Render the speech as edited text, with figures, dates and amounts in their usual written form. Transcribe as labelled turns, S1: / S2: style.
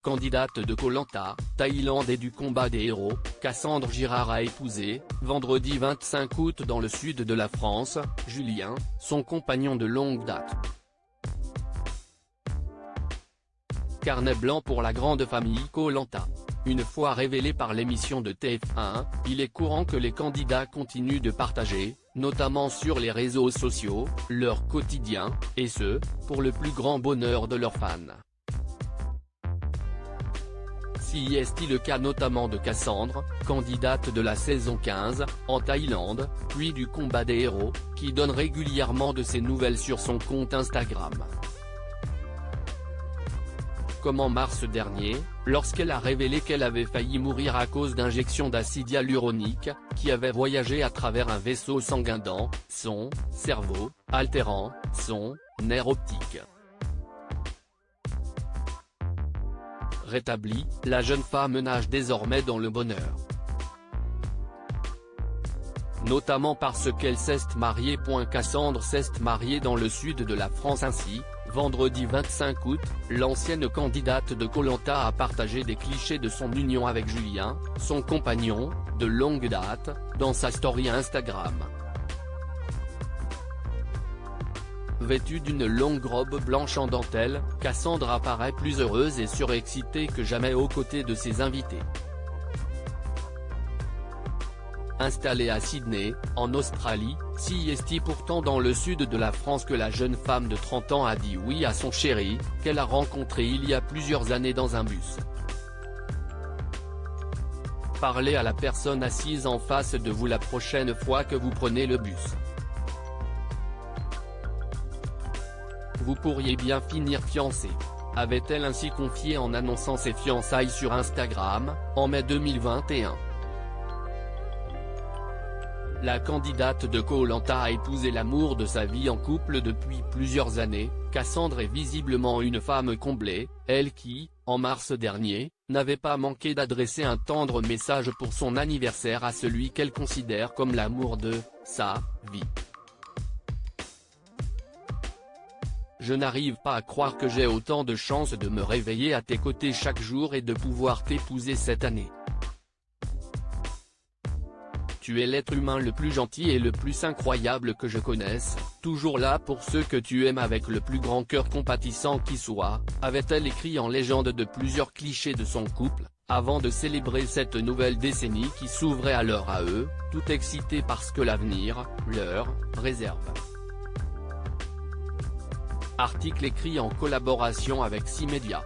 S1: candidate de Koh Lanta, Thaïlande et du combat des héros, Cassandre Girard a épousé, vendredi 25 août dans le sud de la France, Julien, son compagnon de longue date. Carnet blanc pour la grande famille Koh Lanta. Une fois révélé par l'émission de TF1, il est courant que les candidats continuent de partager, notamment sur les réseaux sociaux, leur quotidien, et ce, pour le plus grand bonheur de leurs fans. Si est le cas notamment de Cassandre, candidate de la saison 15, en Thaïlande, puis du combat des héros, qui donne régulièrement de ses nouvelles sur son compte Instagram. Comme en mars dernier, lorsqu'elle a révélé qu'elle avait failli mourir à cause d'injections d'acide hyaluronique, qui avaient voyagé à travers un vaisseau sanguin dans son cerveau, altérant son nerf optique. Rétablie, la jeune femme nage désormais dans le bonheur. Notamment parce qu'elle s'est mariée. Cassandre s'est mariée dans le sud de la France ainsi, vendredi 25 août, l'ancienne candidate de Koh Lanta a partagé des clichés de son union avec Julien, son compagnon, de longue date, dans sa story Instagram. Vêtue d'une longue robe blanche en dentelle, Cassandre apparaît plus heureuse et surexcitée que jamais aux côtés de ses invités. Installée à Sydney, en Australie, si est pourtant dans le sud de la France que la jeune femme de 30 ans a dit oui à son chéri, qu'elle a rencontré il y a plusieurs années dans un bus. Parlez à la personne assise en face de vous la prochaine fois que vous prenez le bus. Vous pourriez bien finir fiancé, avait-elle ainsi confié en annonçant ses fiançailles sur Instagram, en mai 2021. La candidate de Koh Lanta a épousé l'amour de sa vie en couple depuis plusieurs années. Cassandre est visiblement une femme comblée, elle qui, en mars dernier, n'avait pas manqué d'adresser un tendre message pour son anniversaire à celui qu'elle considère comme l'amour de sa vie. Je n'arrive pas à croire que j'ai autant de chance de me réveiller à tes côtés chaque jour et de pouvoir t'épouser cette année. Tu es l'être humain le plus gentil et le plus incroyable que je connaisse, toujours là pour ceux que tu aimes avec le plus grand cœur compatissant qui soit, avait-elle écrit en légende de plusieurs clichés de son couple, avant de célébrer cette nouvelle décennie qui s'ouvrait alors à eux, tout excitée parce que l'avenir leur réserve. Article écrit en collaboration avec 6 médias.